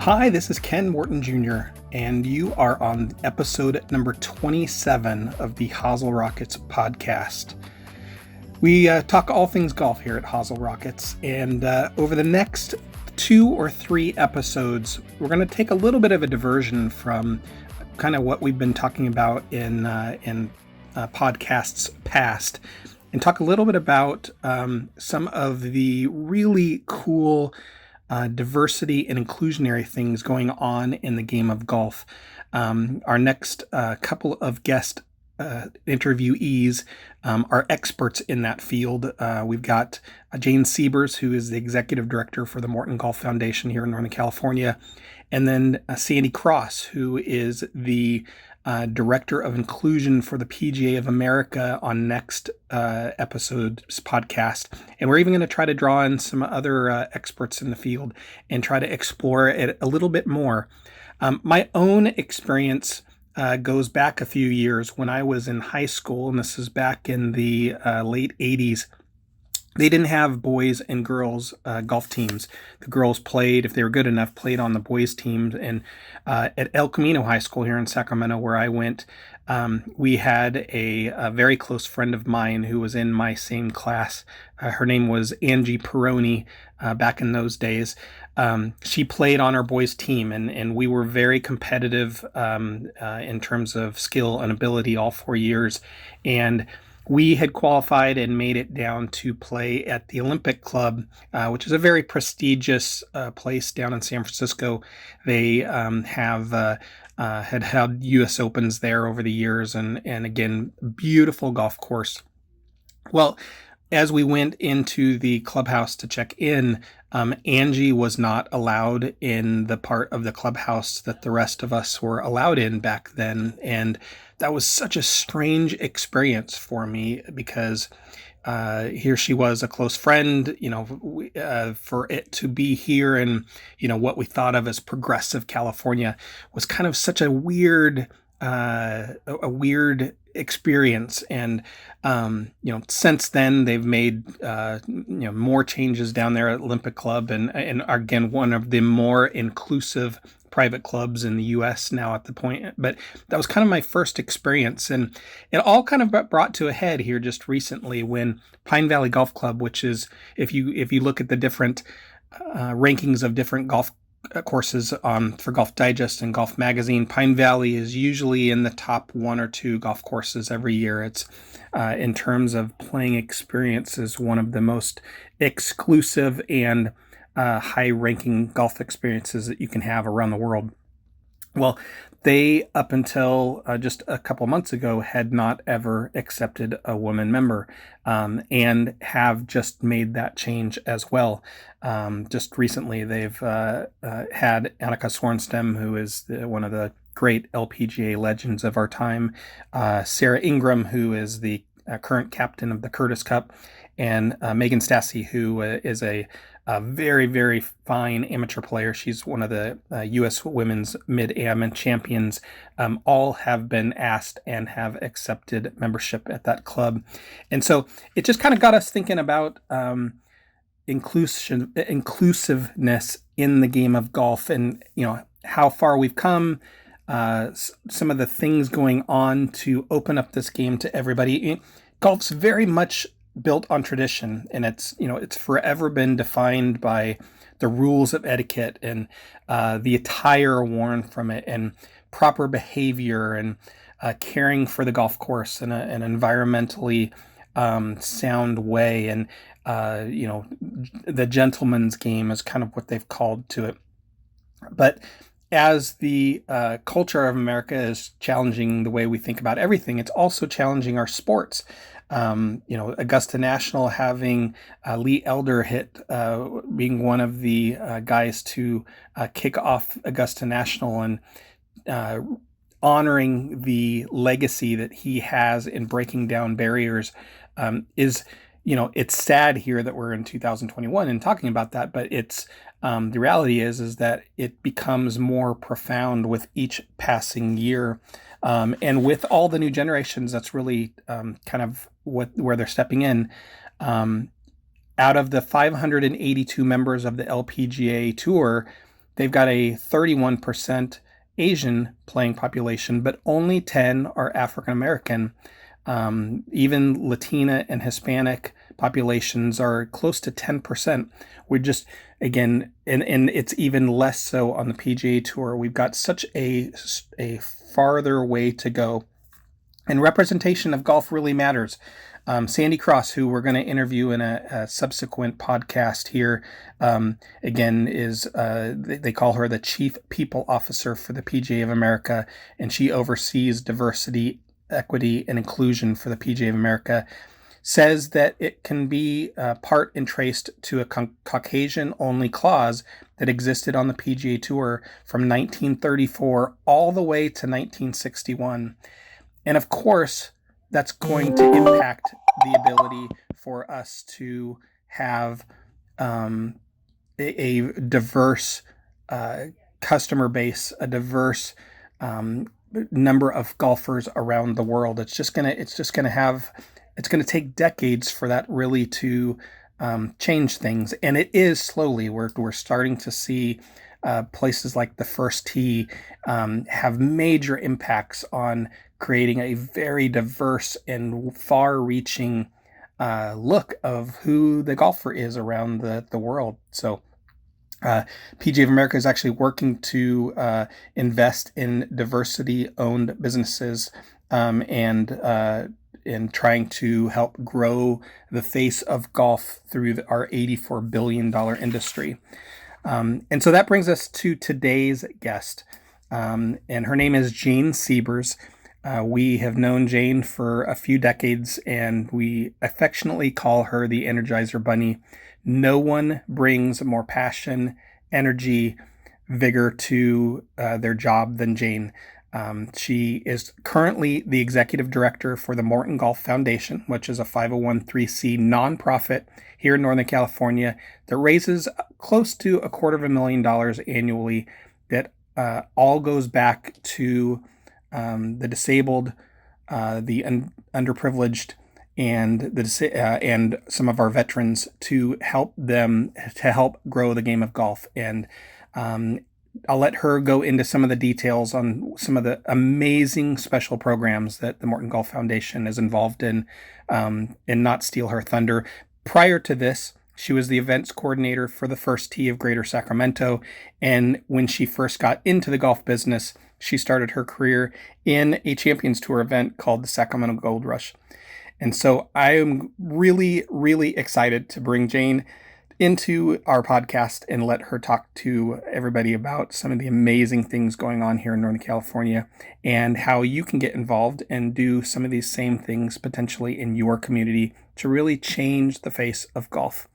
Hi, this is Ken Morton Jr., and you are on episode number 27 of the Hosel Rockets Podcast. We talk all things golf here at Hosel Rockets, and over the next 2 or 3 episodes, we're going to take a little bit of a diversion from kind of what we've been talking about in podcasts past, and talk a little bit about some of the really cool diversity and inclusionary things going on in the game of golf. Our next couple of guest interviewees are experts in that field. We've got Jane Siebers, who is the executive director for the Morton Golf Foundation here in Northern California, and then Sandy Cross, who is the Director of Inclusion for the PGA of America on next episode's podcast. And we're even going to try to draw in some other experts in the field and try to explore it a little bit more. My own experience goes back a few years when I was in high school, and this is back in the late 80s. They didn't have boys and girls golf teams. The girls played, if they were good enough, played on the boys' teams. And at El Camino High School here in Sacramento, where I went, we had a very close friend of mine who was in my same class. Her name was Angie Peroni back in those days. She played on our boys' team, and we were very competitive in terms of skill and ability all 4 years. And we had qualified and made it down to play at the Olympic Club, which is a very prestigious place down in San Francisco. They had held U.S. Opens there over the years, and again, beautiful golf course. Well, as we went into the clubhouse to check in, Angie was not allowed in the part of the clubhouse that the rest of us were allowed in back then. And that was such a strange experience for me because here she was, a close friend, for it to be here in, what we thought of as progressive California was kind of such a weird experience. And since then they've made more changes down there at Olympic Club, and again, one of the more inclusive private clubs in the U.S. now at the point. But that was kind of my first experience, and it all kind of got brought to a head here just recently when Pine Valley Golf Club, which is, if you look at the different rankings of different golf courses for Golf Digest and Golf Magazine, Pine Valley is usually in the top 1 or 2 golf courses every year. It's in terms of playing experiences, one of the most exclusive and high-ranking golf experiences that you can have around the world. Well, they, up until just a couple months ago, had not ever accepted a woman member, and have just made that change as well. Just recently, they've had Annika Sorenstam, who is one of the great LPGA legends of our time, Sarah Ingram, who is the current captain of the Curtis Cup, and Megan Stassi, who is a very, very fine amateur player. She's one of the U.S. women's mid-am champions. All have been asked and have accepted membership at that club. And so it just kind of got us thinking about inclusiveness in the game of golf, and how far we've come, some of the things going on to open up this game to everybody. Golf's very much built on tradition, and it's forever been defined by the rules of etiquette and the attire worn from it, and proper behavior, and caring for the golf course in an environmentally sound way, and the gentleman's game is kind of what they've called to it. But as the culture of America is challenging the way we think about everything, it's also challenging our sports. Augusta National having Lee Elder being one of the guys to kick off Augusta National, and honoring the legacy that he has in breaking down barriers is, it's sad here that we're in 2021 and talking about that, but it's the reality is that it becomes more profound with each passing year. And with all the new generations, that's really kind of where they're stepping in. Out of the 582 members of the LPGA Tour, They've got a 31% Asian playing population, but only 10 are African American. Even Latina and Hispanic populations are close to 10%. We're just, again, and it's even less so on the PGA Tour. We've got such a farther way to go. And representation of golf really matters. Sandy Cross, who we're going to interview in a subsequent podcast here, again, is they call her the Chief People Officer for the PGA of America, and she oversees diversity, equity, and inclusion for the PGA of America, says that it can be part and traced to a Caucasian-only clause that existed on the PGA Tour from 1934 all the way to 1961. And of course, that's going to impact the ability for us to have a diverse customer base, a diverse number of golfers around the world. It's going to take decades for that really to change things, and it is slowly. We're starting to see places like the First Tee have major impacts on creating a very diverse and far-reaching look of who the golfer is around the world. So PGA of America is actually working to invest in diversity-owned businesses and trying to help grow the face of golf through our $84 billion industry. And so that brings us to today's guest. And her name is Jane Siebers. We have known Jane for a few decades, and we affectionately call her the Energizer Bunny. No one brings more passion, energy, vigor to their job than Jane. She is currently the executive director for the Morton Golf Foundation, which is a 501(c) nonprofit here in Northern California that raises close to $250,000 annually that all goes back to the disabled, the underprivileged, and some of our veterans to help grow the game of golf. And I'll let her go into some of the details on some of the amazing special programs that the Morton Golf Foundation is involved in, and not steal her thunder. Prior to this, she was the events coordinator for the First Tee of Greater Sacramento. And when she first got into the golf business, she started her career in a Champions Tour event called the Sacramento Gold Rush. And so I am really, really excited to bring Jane into our podcast and let her talk to everybody about some of the amazing things going on here in Northern California and how you can get involved and do some of these same things potentially in your community to really change the face of golf.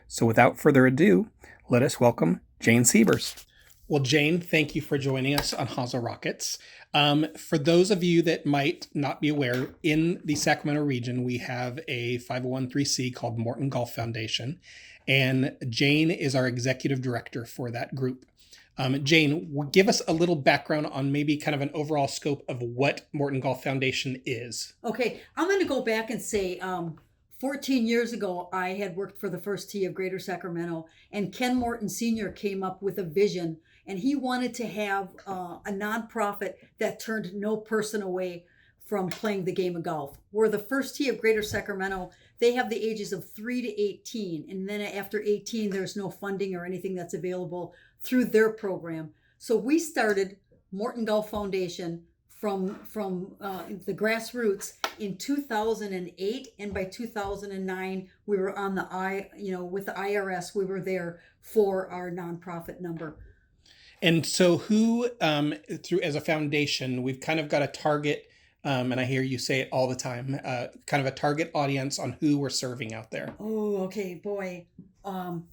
So without further ado, let us welcome Jane Siebers. Well, Jane, thank you for joining us on Hosel Rockets. For those of you that might not be aware, in the Sacramento region, we have a 501(c) called Morton Golf Foundation, and Jane is our executive director for that group. Jane, give us a little background on maybe kind of an overall scope of what Morton Golf Foundation is. Okay, I'm going to go back and say 14 years ago, I had worked for the First Tee of Greater Sacramento, and Ken Morton Sr. came up with a vision, and he wanted to have a nonprofit that turned no person away from playing the game of golf. Where the First Tee of Greater Sacramento, they have the ages of 3 to 18, and then after 18, there's no funding or anything that's available through their program. So we started Morton Golf Foundation from the grassroots in 2008, and by 2009 we were on with the IRS. We were there for our nonprofit number. And so who through as a foundation, we've kind of got a target, and I hear you say it all the time, kind of a target audience on who we're serving out there. Oh, okay, boy.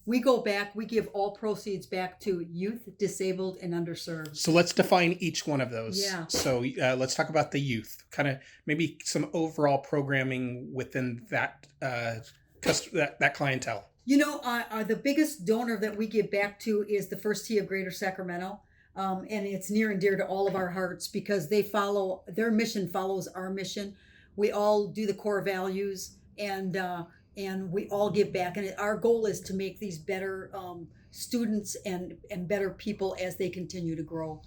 We go back, we give all proceeds back to youth, disabled, and underserved. So let's define each one of those. Yeah. So let's talk about the youth, kind of maybe some overall programming within that that clientele. You know, the biggest donor that we give back to is the First Tee of Greater Sacramento. And it's near and dear to all of our hearts because their mission follows our mission. We all do the core values, and and we all give back. And our goal is to make these better students and better people as they continue to grow.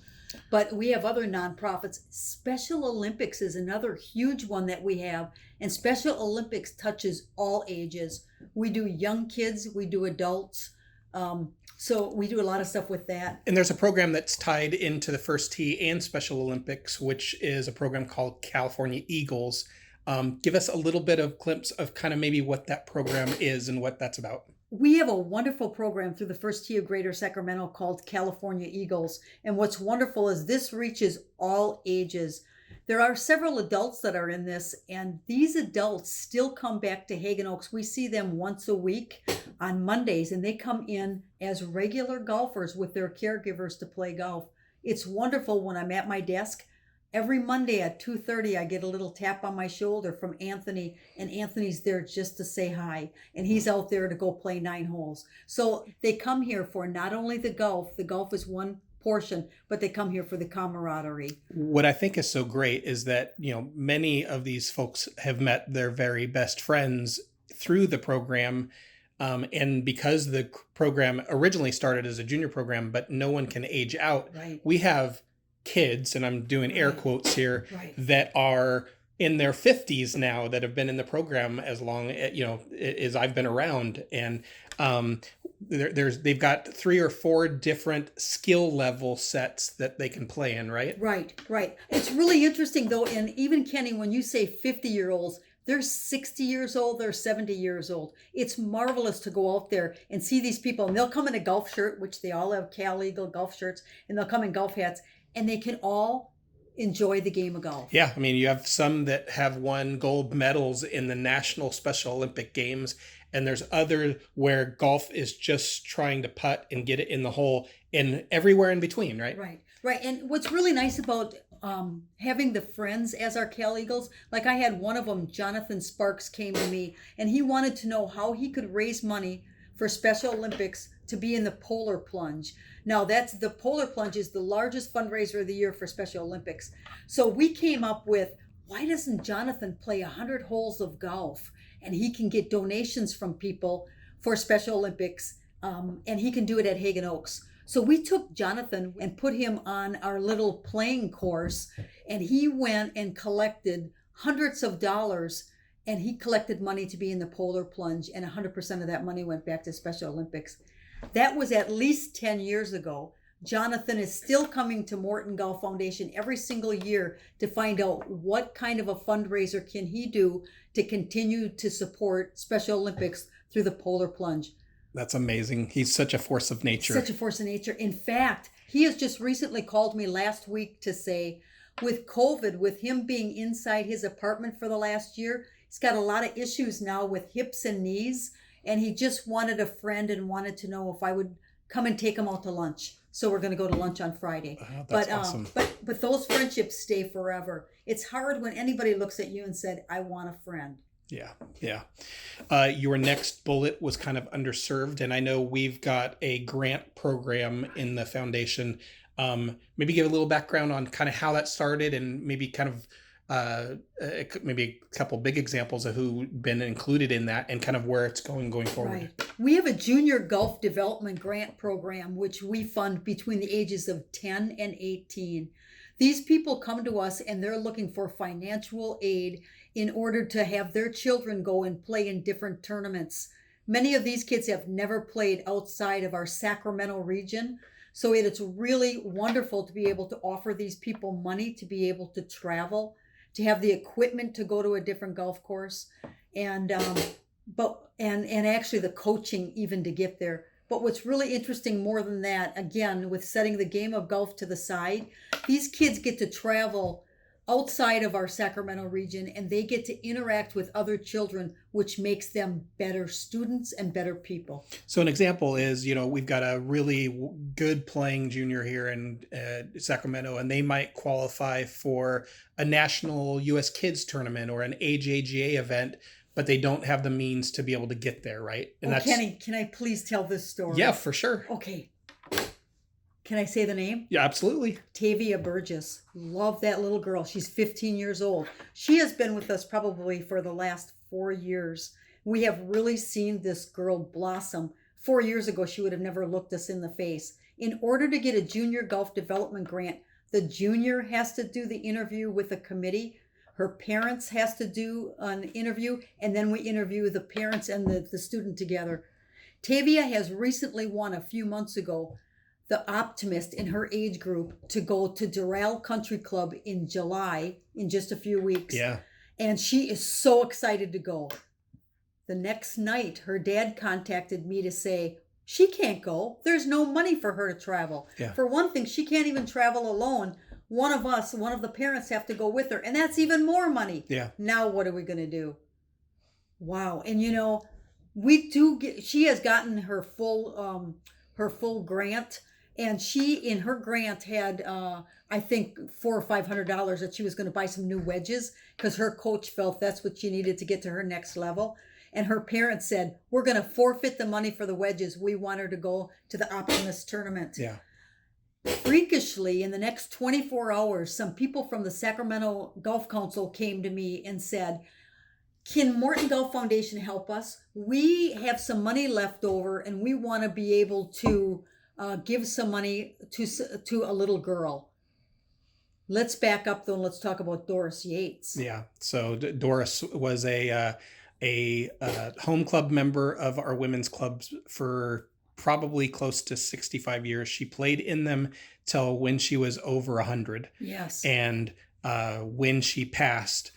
But we have other nonprofits. Special Olympics is another huge one that we have. And Special Olympics touches all ages. We do young kids, we do adults. So we do a lot of stuff with that. And there's a program that's tied into the First Tee and Special Olympics, which is a program called California Eagles. Give us a little bit of glimpse of kind of maybe what that program is and what that's about. We have a wonderful program through the First Tee of Greater Sacramento called California Eagles. And what's wonderful is this reaches all ages. There are several adults that are in this, and these adults still come back to Hagan Oaks. We see them once a week on Mondays, and they come in as regular golfers with their caregivers to play golf. It's wonderful when I'm at my desk. Every Monday at 2:30, I get a little tap on my shoulder from Anthony, and Anthony's there just to say hi, and he's out there to go play 9 holes. So they come here for not only the golf is one portion, but they come here for the camaraderie. What I think is so great is that, many of these folks have met their very best friends through the program. And because the program originally started as a junior program, but no one can age out, right. We have kids, and I'm doing air quotes here, right. that are in their 50s now that have been in the program as long as I've been around. And they've got 3 or 4 different skill level sets that they can play in, right? Right. It's really interesting though, and even Kenny, when you say 50-year-olds, they're 60 years old, they're 70 years old. It's marvelous to go out there and see these people, and they'll come in a golf shirt, which they all have Cal Eagle golf shirts, and they'll come in golf hats, and they can all enjoy the game of golf. Yeah, I mean, you have some that have won gold medals in the National Special Olympic Games, and there's other where golf is just trying to putt and get it in the hole, and everywhere in between, right? Right. And what's really nice about having the friends as our Cal Eagles, like I had one of them, Jonathan Sparks, came to me, and he wanted to know how he could raise money for Special Olympics to be in the polar plunge. Now, the polar plunge is the largest fundraiser of the year for Special Olympics. So we came up with, why doesn't Jonathan play 100 holes of golf? And he can get donations from people for Special Olympics, and he can do it at Hagan Oaks. So we took Jonathan and put him on our little playing course, and he went and collected hundreds of dollars, and he collected money to be in the polar plunge, and 100% of that money went back to Special Olympics. That was at least 10 years ago. Jonathan is still coming to Morton Golf Foundation every single year to find out what kind of a fundraiser can he do to continue to support Special Olympics through the polar plunge. That's amazing. He's such a force of nature. Such a force of nature. In fact, he has just recently called me last week to say, with COVID, with him being inside his apartment for the last year, he's got a lot of issues now with hips and knees. And he just wanted a friend and wanted to know if I would come and take him out to lunch. So we're going to go to lunch on Friday. That's awesome. But those friendships stay forever. It's hard when anybody looks at you and said, I want a friend. Yeah. Your next bullet was kind of underserved. And I know we've got a grant program in the foundation. Maybe give a little background on kind of how that started, and maybe kind of maybe a couple big examples of who's been included in that and kind of where it's going forward. Right. We have a junior golf development grant program, which we fund between the ages of 10 and 18. These people come to us and they're looking for financial aid in order to have their children go and play in different tournaments. Many of these kids have never played outside of our Sacramento region. So it's really wonderful to be able to offer these people money to be able to travel, to have the equipment to go to a different golf course, and actually the coaching even to get there. But what's really interesting more than that, again, with setting the game of golf to the side, these kids get to travel outside of our Sacramento region, and they get to interact with other children, which makes them better students and better people. So an example is, we've got a really good playing junior here in Sacramento, and they might qualify for a national U.S. Kids tournament or an AJGA event, but they don't have the means to be able to get there, right? And Kenny, can I please tell this story? Yeah, for sure. Okay. Can I say the name? Yeah, absolutely. Tavia Burgess. Love that little girl. She's 15 years old. She has been with us probably for the last 4 years. we have really seen this girl blossom. 4 years ago, she would have never looked us in the face. In order to get a junior golf development grant, the junior has to do the interview with a committee. Her parents has to do an interview, and then we interview the parents and the student together. Tavia has recently won a few months ago the optimist in her age group to go to Doral Country Club in July, in just a few weeks. Yeah. And she is so excited to go. The next night, her dad contacted me to say, she can't go. There's no money for her to travel. Yeah. For one thing, she can't even travel alone. One of the parents have to go with her, and that's even more money. Yeah. Now what are we going to do? Wow. And she has gotten her full grant, and she in her grant had I think $400 or $500 that she was going to buy some new wedges because her coach felt that's what she needed to get to her next level. And her parents said, we're going to forfeit the money for the wedges. We want her to go to the Optimist tournament. Yeah. Freakishly, in the next 24 hours, some people from the Sacramento Golf Council came to me and said, can Morton Golf Foundation help us? We have some money left over and we want to be able to give some money to a little girl. Let's back up though and let's talk about Doris Yates. Yeah. So Doris was a home club member of our women's clubs for probably close to 65 years. She played in them till when she was over 100. Yes. And when she passed,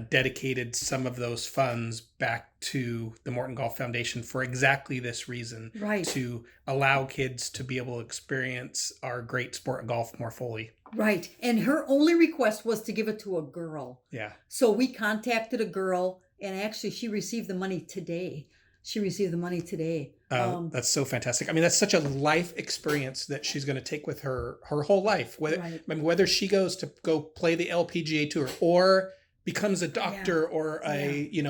dedicated some of those funds back to the Morton Golf Foundation for exactly this reason. Right. To allow kids to be able to experience our great sport of golf more fully. Right. And her only request was to give it to a girl. Yeah. So we contacted a girl, and actually she received the money today. That's so fantastic. I mean, that's such a life experience that she's going to take with her whole life. Whether she goes to go play the LPGA tour or becomes a doctor or anything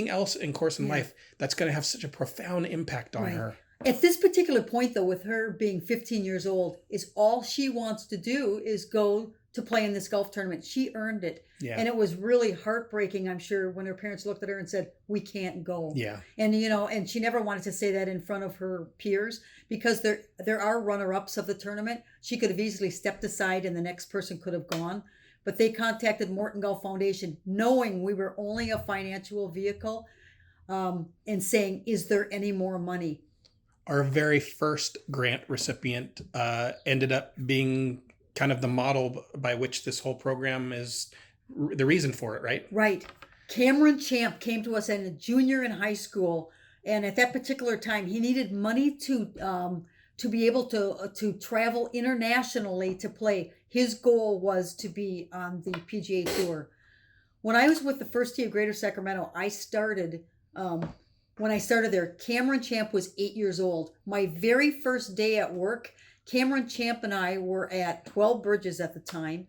else in course in life, that's going to have such a profound impact on her. At this particular point, though, with her being 15 years old, is all she wants to do is go to play in this golf tournament. She earned it. Yeah. And it was really heartbreaking, I'm sure, when her parents looked at her and said, we can't go. Yeah. And, and she never wanted to say that in front of her peers because there are runner-ups of the tournament. She could have easily stepped aside and the next person could have gone. But they contacted Morton Golf Foundation knowing we were only a financial vehicle and saying, is there any more money? Our very first grant recipient ended up being kind of the model by which this whole program is the reason for it, right? Right. Cameron Champ came to us as a junior in high school. And at that particular time, he needed money to be able to travel internationally to play. His goal was to be on the PGA Tour. When I was with the First Tee of Greater Sacramento, when I started there, Cameron Champ was 8 years old. My very first day at work, Cameron Champ and I were at 12 Bridges at the time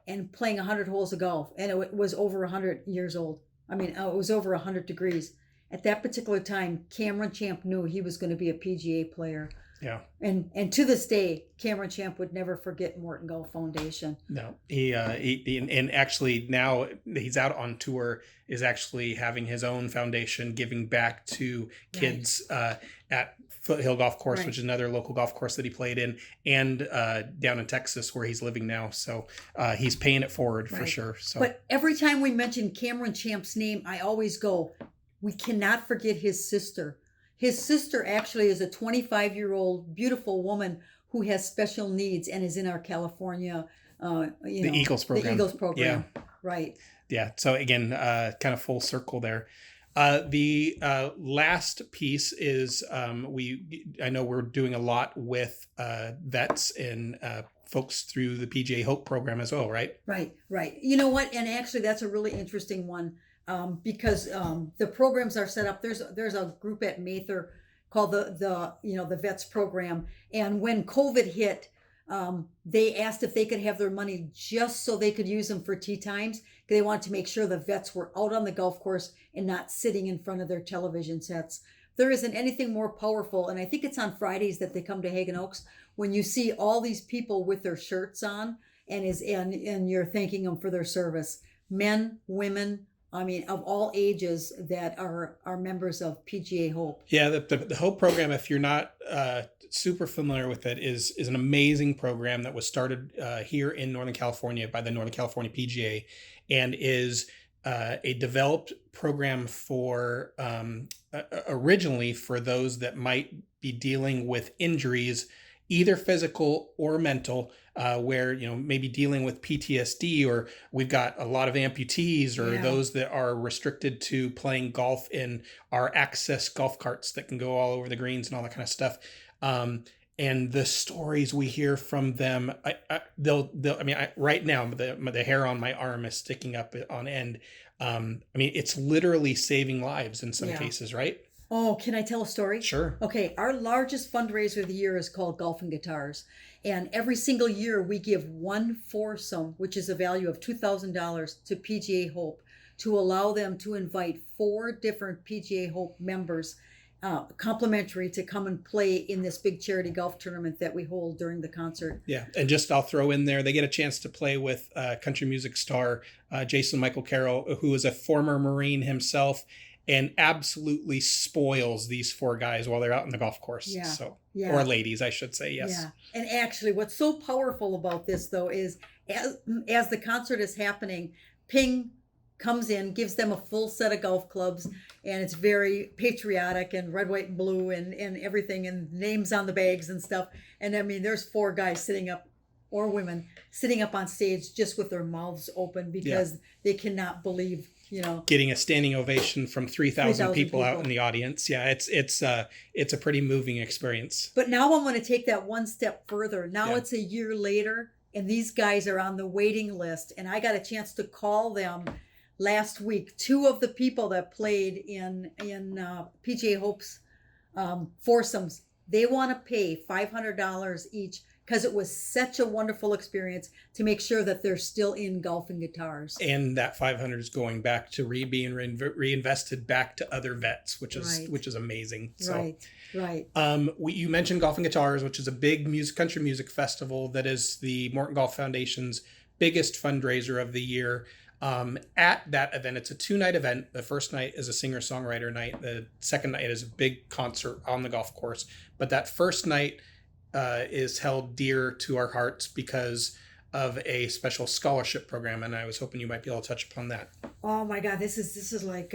and playing 100 holes of golf. And it was over 100 years old. It was over 100 degrees. At that particular time, Cameron Champ knew he was going to be a PGA player. Yeah. And to this day, Cameron Champ would never forget Morton Golf Foundation. No, he and actually now he's out on tour, is actually having his own foundation, giving back to kids at Foothill Golf Course, which is another local golf course that he played in, and down in Texas where he's living now. So he's paying it forward for sure. So, but every time we mention Cameron Champ's name, I always go, we cannot forget his sister. His sister actually is a 25-year-old beautiful woman who has special needs and is in our California, the Eagles program. The Eagles program, yeah. Right. Yeah. So again, kind of full circle there. The last piece is I know we're doing a lot with vets and folks through the Pga Hope Program as well, right? Right. You know what? And actually, that's a really interesting one. Because the programs are set up. There's a group at Mather called the Vets Program, and when COVID hit, they asked if they could have their money just so they could use them for tee times. They wanted to make sure the vets were out on the golf course and not sitting in front of their television sets. There isn't anything more powerful, and I think it's on Fridays that they come to Hagen Oaks when you see all these people with their shirts on and you're thanking them for their service. Men, women, I mean, of all ages that are members of PGA Hope. Yeah, the Hope program, if you're not super familiar with it, is an amazing program that was started here in Northern California by the Northern California PGA, and is a developed program for originally for those that might be dealing with injuries, either physical or mental, where maybe dealing with PTSD, or we've got a lot of amputees, or those that are restricted to playing golf in our access golf carts that can go all over the greens and all that kind of stuff. And the stories we hear from them, right now the hair on my arm is sticking up on end. It's literally saving lives in some cases, right? Oh, can I tell a story? Sure. Okay, our largest fundraiser of the year is called Golf and Guitars. And every single year we give one foursome, which is a value of $2,000, to PGA Hope to allow them to invite 4 different PGA Hope members, complimentary, to come and play in this big charity golf tournament that we hold during the concert. Yeah, and I'll throw in there, they get a chance to play with country music star Jason Michael Carroll, who is a former Marine himself, and absolutely spoils these 4 guys while they're out on the golf course. Or ladies, I should say, yes. Yeah. And actually, what's so powerful about this, though, is as the concert is happening, Ping comes in, gives them a full set of golf clubs, and it's very patriotic and red, white, and blue and everything, and names on the bags and stuff. And I mean, there's 4 guys sitting up, or women, sitting up on stage just with their mouths open because they cannot believe, getting a standing ovation from 3,000 people out in the audience. Yeah, it's a pretty moving experience. But now I want to take that one step further. Now it's a year later, and these guys are on the waiting list, and I got a chance to call them last week. 2 of the people that played in PGA Hope's foursomes, they want to pay $500 each, because it was such a wonderful experience, to make sure that they're still in Golf and Guitars. And that $500 is going back to being reinvested back to other vets, which is amazing. So, Right. You mentioned Golf and Guitars, which is a big country music festival that is the Morton Golf Foundation's biggest fundraiser of the year. At that event, it's a 2-night event. The first night is a singer-songwriter night. The second night is a big concert on the golf course. But that first night is held dear to our hearts because of a special scholarship program, and I was hoping you might be able to touch upon that. Oh my God, this is like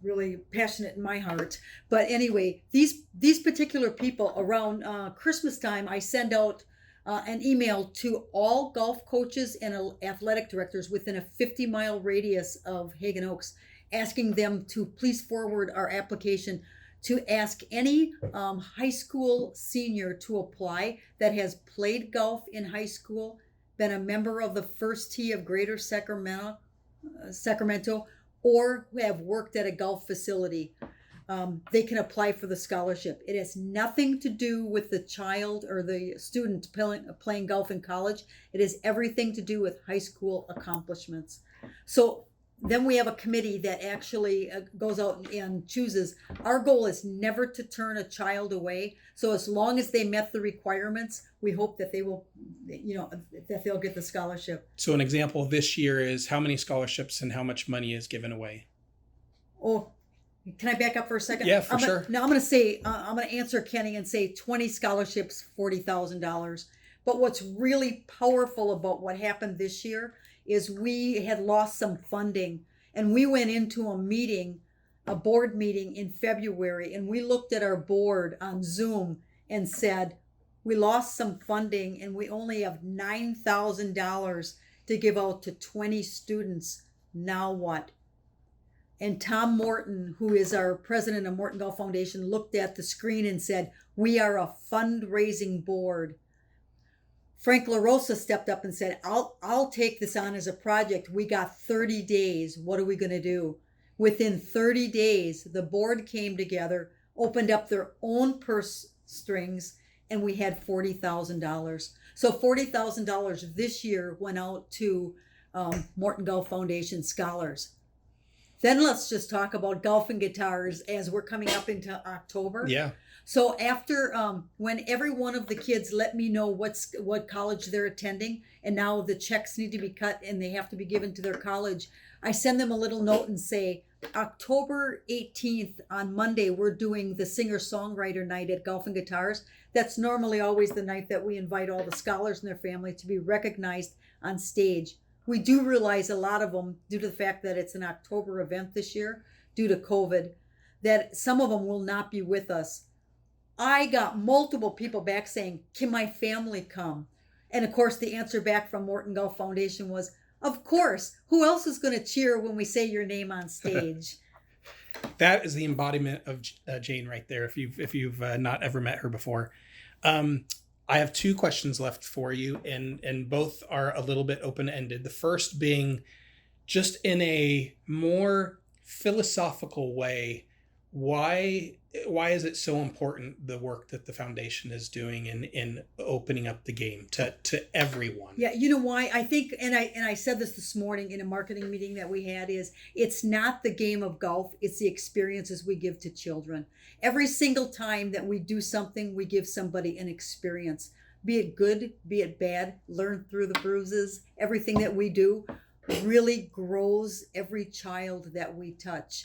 really passionate in my heart. But anyway, these particular people, around Christmas time, I send out an email to all golf coaches and athletic directors within a 50-mile radius of Hagen Oaks, asking them to please forward our application to ask any high school senior to apply that has played golf in high school, been a member of the first tee of Greater Sacramento, or who have worked at a golf facility. They can apply for the scholarship. It has nothing to do with the child or the student playing golf in college. It has everything to do with high school accomplishments. So then we have a committee that actually goes out and chooses. Our goal is never to turn a child away. So as long as they met the requirements, we hope that they will, that they'll get the scholarship. So an example this year is how many scholarships and how much money is given away? Oh, can I back up for a second? Yeah, for sure. Now I'm going to answer Kenny and say 20 scholarships, $40,000. But what's really powerful about what happened this year is we had lost some funding, and we went into a board meeting in February, and we looked at our board on Zoom and said, we lost some funding and we only have $9,000 to give out to 20 students. Now what? And Tom Morton, who is our president of Morton Golf Foundation, looked at the screen and said, we are a fundraising board. Frank LaRosa stepped up and said, I'll take this on as a project. We got 30 days. What are we going to do? Within 30 days, the board came together, opened up their own purse strings, and we had $40,000. So $40,000 this year went out to Morton Golf Foundation scholars. Then let's just talk about golf and guitars as we're coming up into October. Yeah. So after when every one of the kids let me know what college they're attending, and now the checks need to be cut and they have to be given to their college, I send them a little note and say, October 18th on Monday, we're doing the singer-songwriter night at Golf and Guitars. That's normally always the night that we invite all the scholars and their family to be recognized on stage. We do realize a lot of them, due to the fact that it's an October event this year, due to COVID, that some of them will not be with us. I got multiple people back saying, can my family come? And of course, the answer back from Morton Golf Foundation was, of course. Who else is going to cheer when we say your name on stage? That is the embodiment of Jane right there. If you've not ever met her before. I have two questions left for you, and both are a little bit open-ended. The first being, just in a more philosophical way, why is it so important, the work that the foundation is doing in opening up the game to everyone? Yeah, you know why? I think, and I said this morning in a marketing meeting that we had, is it's not the game of golf, it's the experiences we give to children. Every single time that we do something, we give somebody an experience, be it good, be it bad, learn through the bruises. Everything that we do really grows every child that we touch.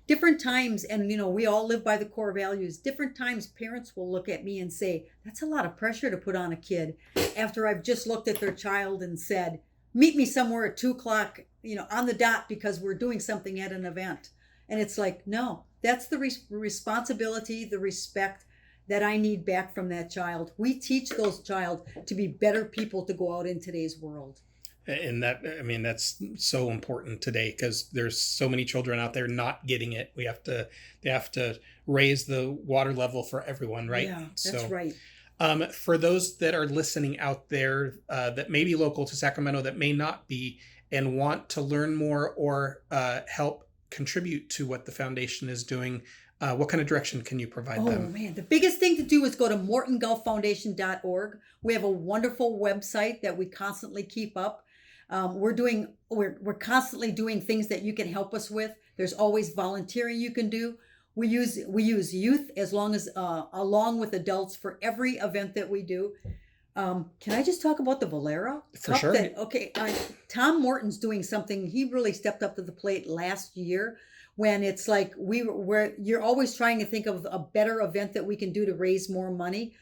Different times, and we all live by the core values. Different times parents will look at me and say, that's a lot of pressure to put on a kid, after I've just looked at their child and said, meet me somewhere at 2:00, on the dot, because we're doing something at an event. And it's like, no, that's the responsibility, the respect that I need back from that child. We teach those child to be better people to go out in today's world. And that's so important today, because there's so many children out there not getting it. They have to raise the water level for everyone, right? Yeah, that's right. For those that are listening out there that may be local to Sacramento, that may not be, and want to learn more or help contribute to what the foundation is doing, what kind of direction can you provide them? Oh man, the biggest thing to do is go to mortongolffoundation.org. We have a wonderful website that we constantly keep up. We're constantly doing things that you can help us with. There's always volunteering you can do. We use youth along with adults for every event that we do. Can I just talk about the Valera? For sure. Tom Morton's doing something. He really stepped up to the plate last year, when it's like you're always trying to think of a better event that we can do to raise more money.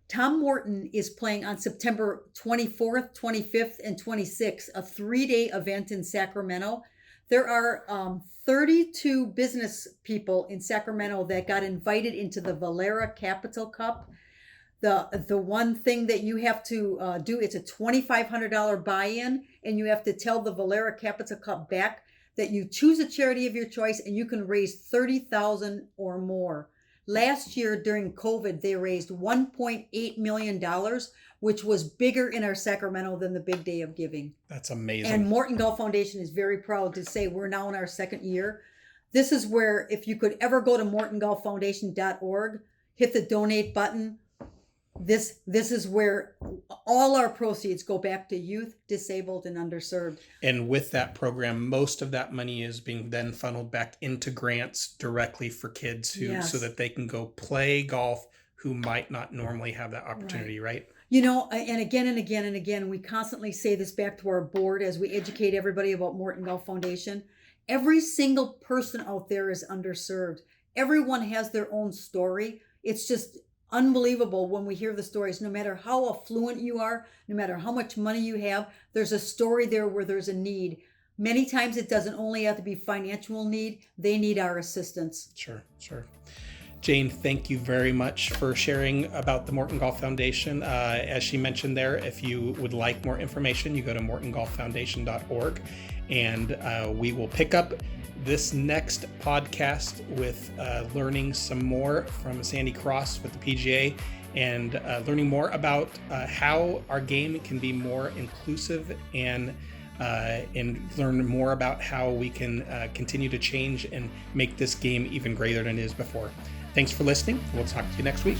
Tom Morton is playing on September 24th, 25th, and 26th, a 3-day event in Sacramento. There are 32 business people in Sacramento that got invited into the Valera Capital Cup. The one thing that you have to do, it's a $2,500 buy-in, and you have to tell the Valera Capital Cup back that you choose a charity of your choice, and you can raise $30,000 or more. Last year during COVID, they raised $1.8 million, which was bigger in our Sacramento than the big day of giving. That's amazing. And Morton Golf Foundation is very proud to say we're now in our second year. This is where, if you could ever go to mortongolffoundation.org, hit the donate button. This is where all our proceeds go back to youth, disabled, and underserved. And with that program, most of that money is being then funneled back into grants directly for kids so that they can go play golf who might not normally have that opportunity, right? And again, we constantly say this back to our board as we educate everybody about Morton Golf Foundation. Every single person out there is underserved. Everyone has their own story. It's just unbelievable when we hear the stories. No matter how affluent you are, no matter how much money you have, there's a story there where there's a need. Many times it doesn't only have to be financial need. They need our assistance. Sure. Jane, thank you very much for sharing about the Morton Golf Foundation. As she mentioned there, if you would like more information, you go to mortongolffoundation.org, and we will pick up this next podcast with learning some more from Sandy Cross with the PGA, and learning more about how our game can be more inclusive, and learn more about how we can continue to change and make this game even greater than it is before. Thanks for listening. We'll talk to you next week.